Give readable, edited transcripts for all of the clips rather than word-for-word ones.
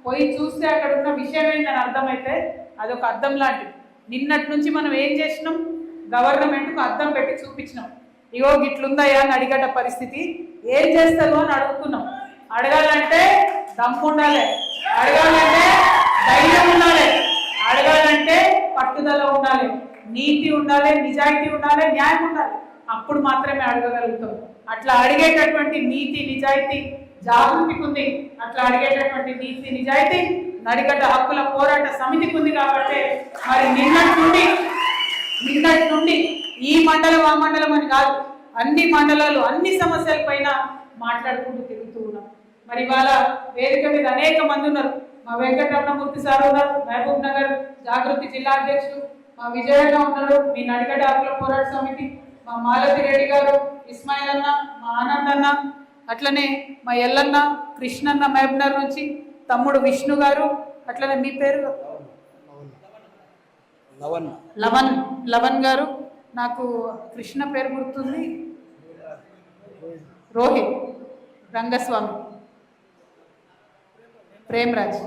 పోయి చూస్తే అక్కడ ఉన్న విషయం ఏంటని అర్థమైతే అదొక అద్దం లాంటిది. నిన్నటి నుంచి మనం ఏం చేసినాం, గవర్నమెంట్కు అద్దం పెట్టి చూపించినాం. ఇగో గిట్లుందయ్యా నడిగడ్డ పరిస్థితి, ఏం చేస్తారు అని అడుగుతున్నాం. అడగాలంటే దమ్ము ఉండాలి, అడగాలంటే ధైర్యం ఉండాలి, అడగాలంటే పట్టుదల ఉండాలి, నీతి ఉండాలి, నిజాయితీ ఉండాలి, న్యాయం ఉండాలి. అప్పుడు మాత్రమే అడగగలుగుతాం. అట్లా అడిగేటటువంటి నీతి నిజాయితీ జాగృతికి ఉంది. అట్లా అడిగేటటువంటి నీతి నిజాయితీ నడిగడ్డ హక్కుల పోరాట సమితికి ఉంది. కాబట్టి మరి నిన్నటి నుండి ఈ మండలం ఆ మండలం అని కాదు, అన్ని మండలాలు అన్ని సమస్యల పైన మాట్లాడుకుంటూ తిరుగుతూ ఉన్నాం. మరి ఇవాళ వేదిక మీద అనేక మంది ఉన్నారు. మా వెంకటరమణమూర్తి సార్ ఉన్నారు, మహబూబ్ నగర్ జాగృతి జిల్లా అధ్యక్షుడు, మా విజయన్న ఉన్నాడు, మీ నడిగడ్డ హక్కుల పోరాట సమితి, మా మాలతి రెడ్డి గారు, ఇస్మాయిల్ అన్న, మా ఆనంద్ అన్న, అట్లనే మా ఎల్లన్న, కృష్ణన్న మహబూబ్నగర్ నుంచి, తమ్ముడు విష్ణు గారు, అట్లనే మీ పేరు లవన్ గారు, నాకు కృష్ణ పేరు గుర్తుంది, రోహిత్, రంగస్వామి, ప్రేమరాజ్,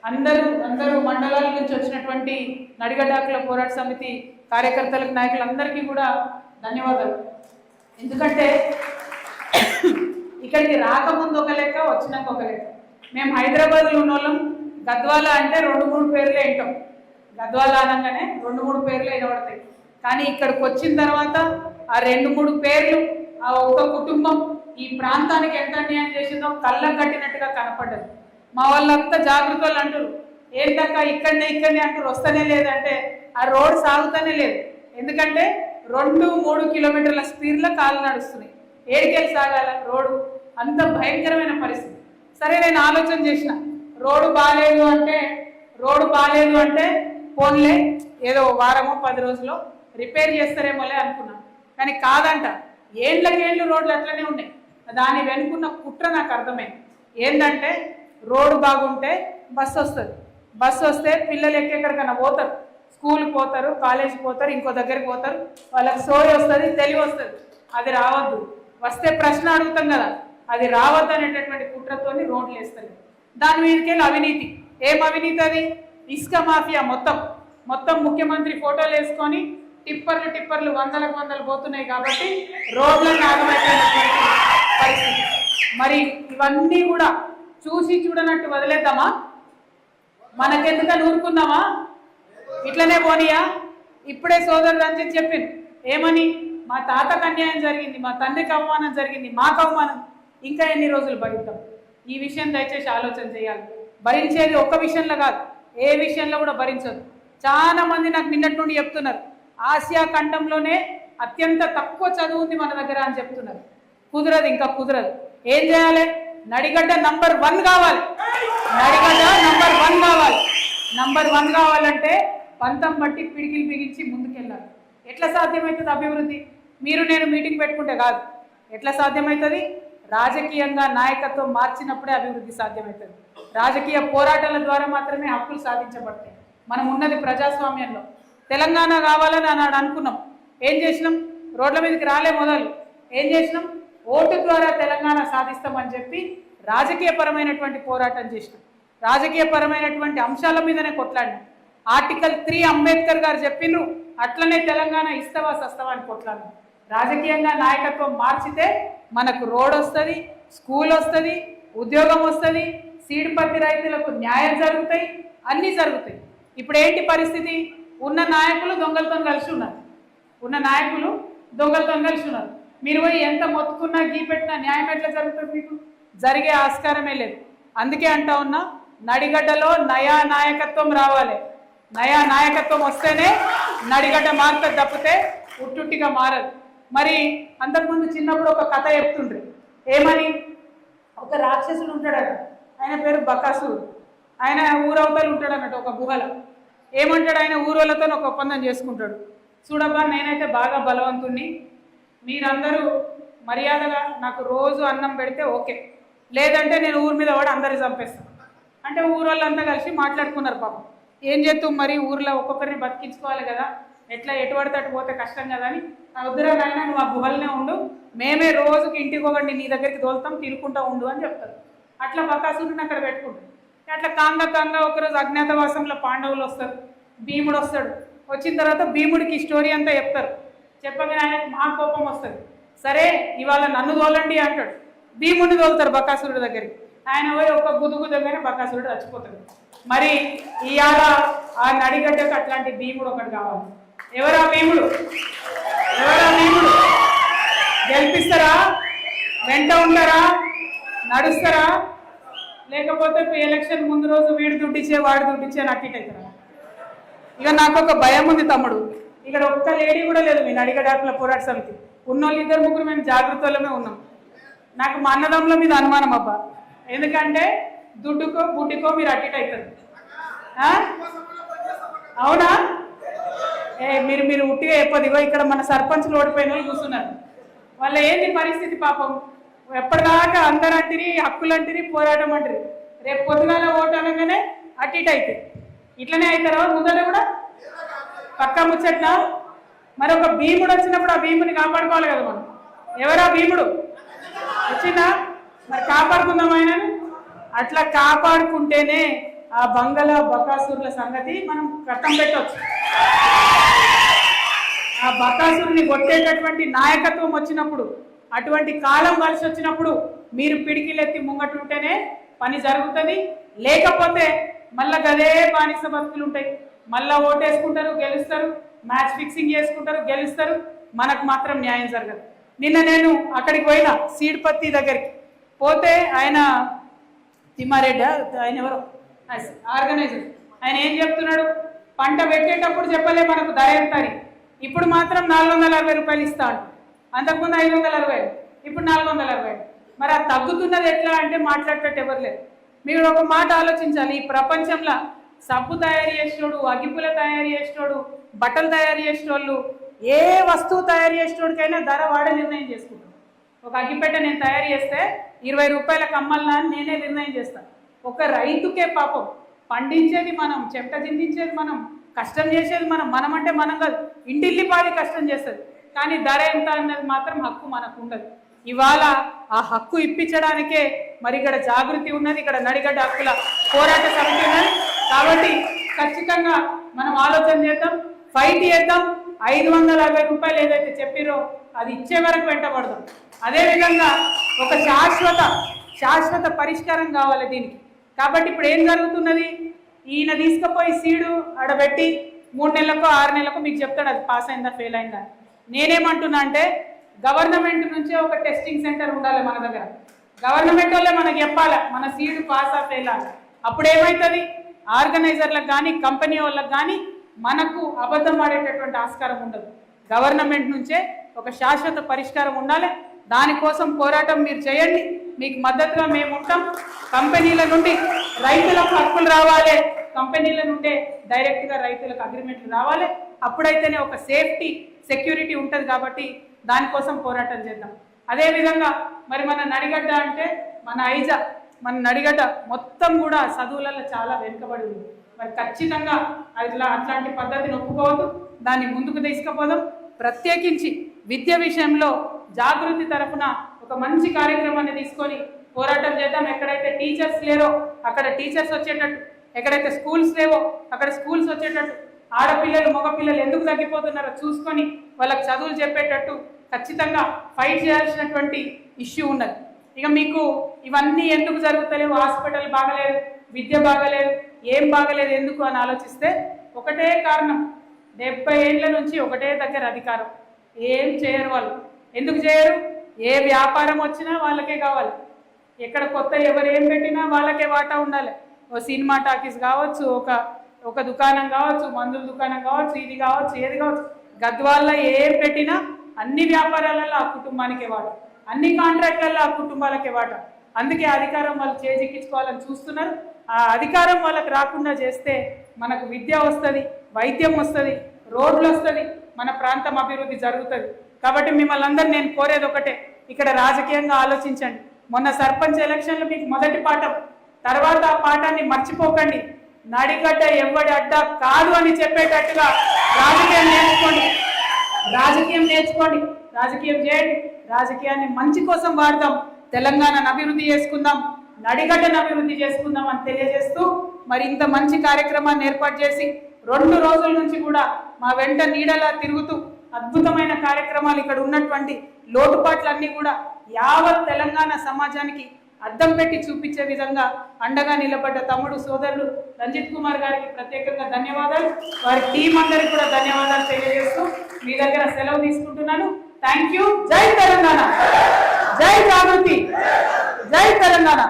అందరూ మండలాల నుంచి వచ్చినటువంటి నడిగడ్డ హక్కుల పోరాట సమితి కార్యకర్తలకు, నాయకులందరికీ కూడా ధన్యవాదాలు. ఎందుకంటే ఇక్కడికి రాకముందు ఒక లెక్క, వచ్చినాక ఒక లెక్క. మేము హైదరాబాద్లో ఉన్న వాళ్ళం, గద్వాల అంటే 2-3 పేర్లే వింటాం, గద్వాల అనగానే 2-3 పేర్లే వినబడతాయి. కానీ ఇక్కడికి వచ్చిన తర్వాత ఆ 2-3 పేర్లు, ఆ ఒక్క కుటుంబం ఈ ప్రాంతానికి ఎంత అన్యాయం చేసిందో కళ్ళకు కట్టినట్టుగా కనపడ్డది. మా వాళ్ళంతా జాగృతి వాళ్ళు అంటారు, ఏంటక్క ఇక్కడనే అంటారు, వస్తూనే లేదంటే ఆ రోడ్ సాగుతూనే లేదు. ఎందుకంటే 2-3 కిలోమీటర్ల స్పీడ్లో కాళ్ళు నడుస్తున్నాయి. ఏడికెళ్ళి సాగాల రోడ్డు, అంత భయంకరమైన పరిస్థితి. సరే, నేను ఆలోచన చేసిన, రోడ్డు బాగాలేదు అంటే ఫోన్లే ఏదో వారమో 10 రోజుల్లో రిపేర్ చేస్తారేమోలే అనుకున్నాను. కానీ కాదంట, ఏళ్ళకేళ్ళు రోడ్లు అట్లనే ఉన్నాయి. దాని వెనుకున్న కుట్ర నాకు అర్థమైంది. ఏంటంటే రోడ్డు బాగుంటే బస్సు వస్తుంది, బస్సు వస్తే పిల్లలు ఎక్కడికైనా పోతారు, స్కూల్కి పోతారు, కాలేజీకి పోతారు, ఇంకో దగ్గరికి పోతారు, వాళ్ళకి సోయి వస్తుంది, తెలివి వస్తుంది. అది రావద్దు, వస్తే ప్రశ్న అడుగుతాం కదా, అది రావద్దు అనేటటువంటి కుట్రతో రోడ్లు వేస్తారు. దాని మీదకెళ్ళి అవినీతి. ఏం అవినీతి అది? ఇసుక మాఫియా మొత్తం ముఖ్యమంత్రి ఫోటోలు వేసుకొని టిప్పర్లు వందలు పోతున్నాయి. కాబట్టి రోడ్లను ఆగమైపోయినటువంటి పరిస్థితి. మరి ఇవన్నీ కూడా చూసి చూడనట్టు వదిలేద్దామా? మనకెందుకని ఊరుకుందామా? ఇట్లనే పోనీయా? ఇప్పుడే సోదరుడు రంజిత్ చెప్పింది ఏమని, మా తాతకు అన్యాయం జరిగింది, మా తండ్రికి అవమానం జరిగింది, మాకు అవమానం, ఇంకా ఎన్ని రోజులు భరిద్దాం? ఈ విషయం దయచేసి ఆలోచన చేయాలి. భరించేది ఒక్క విషయంలో కాదు, ఏ విషయంలో కూడా భరించదు. చాలా మంది నాకు నిన్నటి నుండి చెప్తున్నారు, ఆసియా ఖండంలోనే అత్యంత తక్కువ చదువు ఉంది మన దగ్గర అని చెప్తున్నారు. కుదరదు, ఇంకా కుదరదు. ఏం చేయాలి? నడిగడ్డ నంబర్ 1 కావాలి. నడిగడ్డ నంబర్ 1 కావాలంటే పంతం బట్టి పిడికిలు బిగించి ముందుకెళ్ళాలి. ఎట్లా సాధ్యమవుతుంది అభివృద్ధి? మీరు నేను మీటింగ్ పెట్టుకుంటే కాదు. ఎట్లా సాధ్యమవుతుంది? రాజకీయంగా నాయకత్వం మార్చినప్పుడే అభివృద్ధి సాధ్యమవుతుంది. రాజకీయ పోరాటాల ద్వారా మాత్రమే హక్కులు సాధించబడతాయి. మనం ఉన్నది ప్రజాస్వామ్యంలో. తెలంగాణ కావాలని అన్నాడు అనుకున్నాం, ఏం చేసినాం? రోడ్ల మీదకి రాలే మొదలు. ఏం చేసినాం? ఓటు ద్వారా తెలంగాణ సాధిస్తామని చెప్పి రాజకీయపరమైనటువంటి పోరాటం చేసినాం. రాజకీయపరమైనటువంటి అంశాల మీదనే కొట్లాడినాం. ఆర్టికల్ 3 అంబేద్కర్ గారు చెప్పిండ్రు, అట్లనే తెలంగాణ ఇస్తవా సస్తవా అని కొట్లాడినాం. రాజకీయంగా నాయకత్వం మార్చితే మనకు రోడ్ వస్తుంది, స్కూల్ వస్తుంది, ఉద్యోగం వస్తుంది, సీడ్ పత్తి రైతులకు న్యాయం జరుగుతాయి, అన్నీ జరుగుతాయి. ఇప్పుడు ఏంటి పరిస్థితి? ఉన్న నాయకులు దొంగలతో కలిసి ఉన్నారు. మీరు పోయి ఎంత మొత్తుకున్నా గీ పెట్టినా న్యాయం ఎట్లా జరుగుతుంది? మీకు జరిగే ఆస్కారమే లేదు. అందుకే అంటా ఉన్నా, నడిగడ్డలో నయా నాయకత్వం రావాలి. నయా నాయకత్వం వస్తేనే నడిగడ్డ మారుతుంది, తప్పితే ఉట్టుట్టిగా మారదు. మరి అంతకుముందు చిన్నప్పుడు ఒక కథ చెప్తుండ్రి, ఏమని? ఒక రాక్షసుడు ఉంటాడట, ఆయన పేరు బకాసురుడు. ఆయన ఊరవతలు ఉంటాడు అన్నట్టు ఒక గుహలో. ఏమంటాడు ఆయన? ఊరోళ్ళతో ఒక ఒప్పందం చేసుకుంటాడు. చూడబ్బా, నేనైతే బాగా బలవంతుణ్ణి, మీరందరూ మర్యాదగా నాకు రోజు అన్నం పెడితే ఓకే, లేదంటే నేను ఊరి మీద కూడా అందరిని చంపేస్తాను. అంటే ఊరోళ్ళంతా కలిసి మాట్లాడుకున్నారు. పాపం ఏం చేస్తాం మరి, ఊర్లో ఒక్కొక్కరిని బతికించుకోవాలి కదా, ఎట్లా ఎటువంటి తట్టు పోతే కష్టం కదా అని, వద్దురా నాయన నువ్వు ఆ గుహలనే ఉండు, మేమే రోజుకి ఇంటికి ఒకటి నీ దగ్గరికి తోలుతాం, తినుకుంటా ఉండు అని చెప్తారు. అట్లా బకాసురుని అక్కడ పెట్టుకుంటారు. అట్లా కాంగా ఒకరోజు అజ్ఞాతవాసంలో పాండవులు వస్తారు, భీముడు వస్తాడు. వచ్చిన తర్వాత భీముడికి స్టోరీ అంతా చెప్తారు. చెప్పగానే ఆయనకు మా కోపం వస్తుంది. సరే ఇవాళ నన్ను తోలండి అంటాడు. భీముడిని తోలుతారు బకాసురుడి దగ్గరికి. ఆయన పోయి ఒక గుదుగుదగానే బకాసురుడు చచ్చిపోతాడు. మరి ఇవాళ ఆ నడిగడ్డకు అట్లాంటి భీముడు ఒకటి కావాలి. ఎవరా భీముడు? గెలిపిస్తారా? వెంట ఉంటారా? నడుస్తారా? లేకపోతే ఎలక్షన్ ముందు రోజు వీడు దుడ్డిచ్చే వాడు దుడ్డిచ్చే నాకు అవుతారా? ఇక నాకు ఒక భయం ఉంది తమ్ముడు. ఇక్కడ ఒక్క లేడీ కూడా లేదు మీ నడిగడ్డ పోరాట సమితి. ఉన్నోళ్ళు 2-3 మేము జాగ్రత్తలమే ఉన్నాం. నాకు మా అన్నదమ్ముల మీద అనుమానం అబ్బా. ఎందుకంటే దుడ్డుకో బుడ్డికో మీరు అటు అవుతారు. అవునా? మీరు ఉట్టిగా చెప్పదిగో ఇక్కడ మన సర్పంచ్లు ఓడిపోయిన వాళ్ళు కూర్చున్నారు. వాళ్ళ ఏంటి పరిస్థితి పాపం? ఎప్పటిదాకా అందరు అంటిరి, హక్కులు అంటిరి, పోరాటం అంటారు. రేపు పొద్దుగాల ఓటు అనగానే అటు ఇటు అవుతాయి. ఇట్లనే అవుతారా ముందర కూడా? పక్కా ముచ్చట్ల. మరి ఒక భీముడు వచ్చినప్పుడు ఆ భీముని కాపాడుకోవాలి కదా మనం. ఎవరా భీముడు? వచ్చిందా? మరి కాపాడుకుందాం ఆయనను. అట్లా కాపాడుకుంటేనే ఆ బంగళ బకాసురుల సంగతి మనం కట్టం పెట్టవచ్చు. ఆ బకాసురుని కొట్టేటటువంటి నాయకత్వం వచ్చినప్పుడు, అటువంటి కాలం కలిసి వచ్చినప్పుడు మీరు పిడికిలెత్తి ముంగటుంటేనే పని జరుగుతుంది. లేకపోతే మళ్ళా గదే బానిస బతుకులు ఉంటాయి. మళ్ళా ఓటేసుకుంటారు, గెలుస్తారు, మ్యాచ్ ఫిక్సింగ్ చేసుకుంటారు, గెలుస్తారు, మనకు మాత్రం న్యాయం జరగదు. నిన్న నేను అక్కడికి పోయినా సీడ్పత్తి దగ్గరికి పోతే ఆయన తిమ్మారెడ్డి, ఆయన ఎవరో ఆర్గనైజర్, ఆయన ఏం చెప్తున్నాడు? పంట పెట్టేటప్పుడు చెప్పలే మనకు ధర ఎంతని. ఇప్పుడు మాత్రం 460 రూపాయలు ఇస్తాడు. అంతకుముందు 560, ఇప్పుడు 460. మరి అది తగ్గుతున్నది ఎట్లా అంటే మాట్లాడేటట్టు ఎవరు లేరు. మీరు ఒక మాట ఆలోచించాలి. ఈ ప్రపంచంలో సబ్బు తయారు చేసేటోడు, అగ్గిపుల తయారు చేసేటోడు, బట్టలు తయారు చేసేటోళ్ళు, ఏ వస్తువు తయారు చేసేటోడికైనా ధర వాడే నిర్ణయం చేసుకుంటాడు. ఒక అగ్గిపెట్ట నేను తయారు చేస్తే 20 రూపాయలకు అమ్మాలనా అని నేనే నిర్ణయం చేస్తాను. ఒక రైతుకే పాపం పండించేది మనం, చెమట చిందించేది మనం, కష్టం చేసేది మనం అంటే మనం కాదు, ఇంటిల్లిపాది కష్టం చేస్తుంది. కానీ ధర ఎంత అన్నది మాత్రం హక్కు మనకు ఉండదు. ఇవాళ ఆ హక్కు ఇప్పించడానికే మరి ఇక్కడ జాగృతి ఉన్నది, ఇక్కడ నడిగడ్డ హక్కుల పోరాట సమితి ఉన్నది. కాబట్టి ఖచ్చితంగా మనం ఆలోచన చేద్దాం, ఫైట్ చేద్దాం. 560 రూపాయలు ఏదైతే చెప్పిరో అది ఇచ్చే వరకు వెంటబడదాం. అదేవిధంగా ఒక శాశ్వత పరిష్కారం కావాలి దీనికి. కాబట్టి ఇప్పుడు ఏం జరుగుతున్నది? ఈయన తీసుకుపోయి సీడు ఆడబెట్టి 3 నెలలకు 6 నెలలకు మీకు చెప్తాడు అది పాస్ అయిందా ఫెయిల్ అయిందా. నేనేమంటున్నా అంటే గవర్నమెంట్ నుంచే ఒక టెస్టింగ్ సెంటర్ ఉండాలి మన దగ్గర. గవర్నమెంట్ వాళ్ళే మనకు చెప్పాలి మన సీడు పాసా ఫెయిల్ అని. అప్పుడు ఏమవుతుంది? ఆర్గనైజర్లకు కానీ కంపెనీ వాళ్ళకి కానీ మనకు అబద్ధం ఆడేటటువంటి ఆస్కారం ఉండదు. గవర్నమెంట్ నుంచే ఒక శాశ్వత పరిష్కారం ఉండాలి. దానికోసం పోరాటం మీరు చేయండి, మీకు మద్దతుగా మేము ఉంటాం. కంపెనీల నుండి రైతులకు హక్కులు రావాలి, కంపెనీల నుండే డైరెక్ట్గా రైతులకు అగ్రిమెంట్లు రావాలి. అప్పుడైతేనే ఒక సెక్యూరిటీ ఉంటుంది. కాబట్టి దానికోసం పోరాటం చేద్దాం. అదేవిధంగా మరి మన నడిగడ్డ అంటే మన నడిగడ్డ మొత్తం కూడా చదువులలో చాలా వెనుకబడి ఉంది. మరి ఖచ్చితంగా అట్లాంటి పద్ధతిని ఒప్పుకోవద్దు, దాన్ని ముందుకు తీసుకుపోదాం. ప్రత్యేకించి విద్య విషయంలో జాగృతి తరఫున ఒక మంచి కార్యక్రమాన్ని తీసుకొని పోరాటం చేద్దాం. ఎక్కడైతే టీచర్స్ లేరో అక్కడ టీచర్స్ వచ్చేటట్టు, ఎక్కడైతే స్కూల్స్ లేవో అక్కడ స్కూల్స్ వచ్చేటట్టు, ఆడపిల్లలు మగపిల్లలు ఎందుకు తగ్గిపోతున్నారో చూసుకొని వాళ్ళకి చదువులు చెప్పేటట్టు ఖచ్చితంగా ఫైట్ చేయాల్సినటువంటి ఇష్యూ ఉన్నది. ఇక మీకు ఇవన్నీ ఎందుకు జరుగుతలేవు? హాస్పిటల్ బాగలేదు, విద్య బాగలేదు, ఏం బాగలేదు ఎందుకు అని ఆలోచిస్తే ఒకటే కారణం, 70 ఏళ్ల నుంచి ఒకటే దగ్గర అధికారం. ఏం చేయరు వాళ్ళు. ఎందుకు చేయరు? ఏ వ్యాపారం వచ్చినా వాళ్ళకే కావాలి. ఎక్కడ కొత్త ఎవరు ఏం పెట్టినా వాళ్ళకే వాటా ఉండాలి. ఓ సినిమా టాకీస్ కావచ్చు, ఒక దుకాణం కావచ్చు, మందుల దుకాణం కావచ్చు, ఇది కావచ్చు, ఏది కావచ్చు, గద్వాల్లో ఏం పెట్టినా అన్ని వ్యాపారాలలో ఆ కుటుంబానికే వాటా, అన్ని కాంట్రాక్ట్లలో ఆ కుటుంబాలకే వాటా. అందుకే అధికారం వాళ్ళు చేజిక్కించుకోవాలని చూస్తున్నారు. ఆ అధికారం వాళ్ళకి రాకుండా చేస్తే మనకు విద్య వస్తుంది, వైద్యం వస్తుంది, రోడ్లు వస్తుంది, మన ప్రాంతం అభివృద్ధి జరుగుతుంది. కాబట్టి మిమ్మల్ని అందరూ నేను కోరేది ఒకటే, ఇక్కడ రాజకీయంగా ఆలోచించండి. మొన్న సర్పంచ్ ఎలక్షన్లు మీకు మొదటి పాఠం, తర్వాత ఆ పాఠాన్ని మర్చిపోకండి. నడిగడ్డ ఎవ్వడి అడ్డ కాదు అని చెప్పేటట్టుగా రాజకీయం నేర్చుకోండి, రాజకీయం చేయండి. రాజకీయాన్ని మంచి కోసం వాడదాం, తెలంగాణను అభివృద్ధి చేసుకుందాం, నడిగడ్డను అభివృద్ధి చేసుకుందామని తెలియజేస్తూ మరి ఇంత మంచి కార్యక్రమాన్ని ఏర్పాటు చేసి 2 రోజుల నుంచి కూడా మా వెంట నీడలా తిరుగుతూ అద్భుతమైన కార్యక్రమాలు ఇక్కడ ఉన్నటువంటి లోటుపాట్లన్నీ కూడా యావత్ తెలంగాణ సమాజానికి అద్దం పెట్టి చూపించే విధంగా అండగా నిలబడ్డ తమ్ముడు సోదరులు రంజిత్ కుమార్ గారికి ప్రత్యేకంగా ధన్యవాదాలు, వారి టీం అందరికి కూడా ధన్యవాదాలు తెలియజేస్తూ మీ దగ్గర సెలవు తీసుకుంటున్నాను. Thank you. జై తెలంగాణ, జై జాగృతి, జై తెలంగాణ.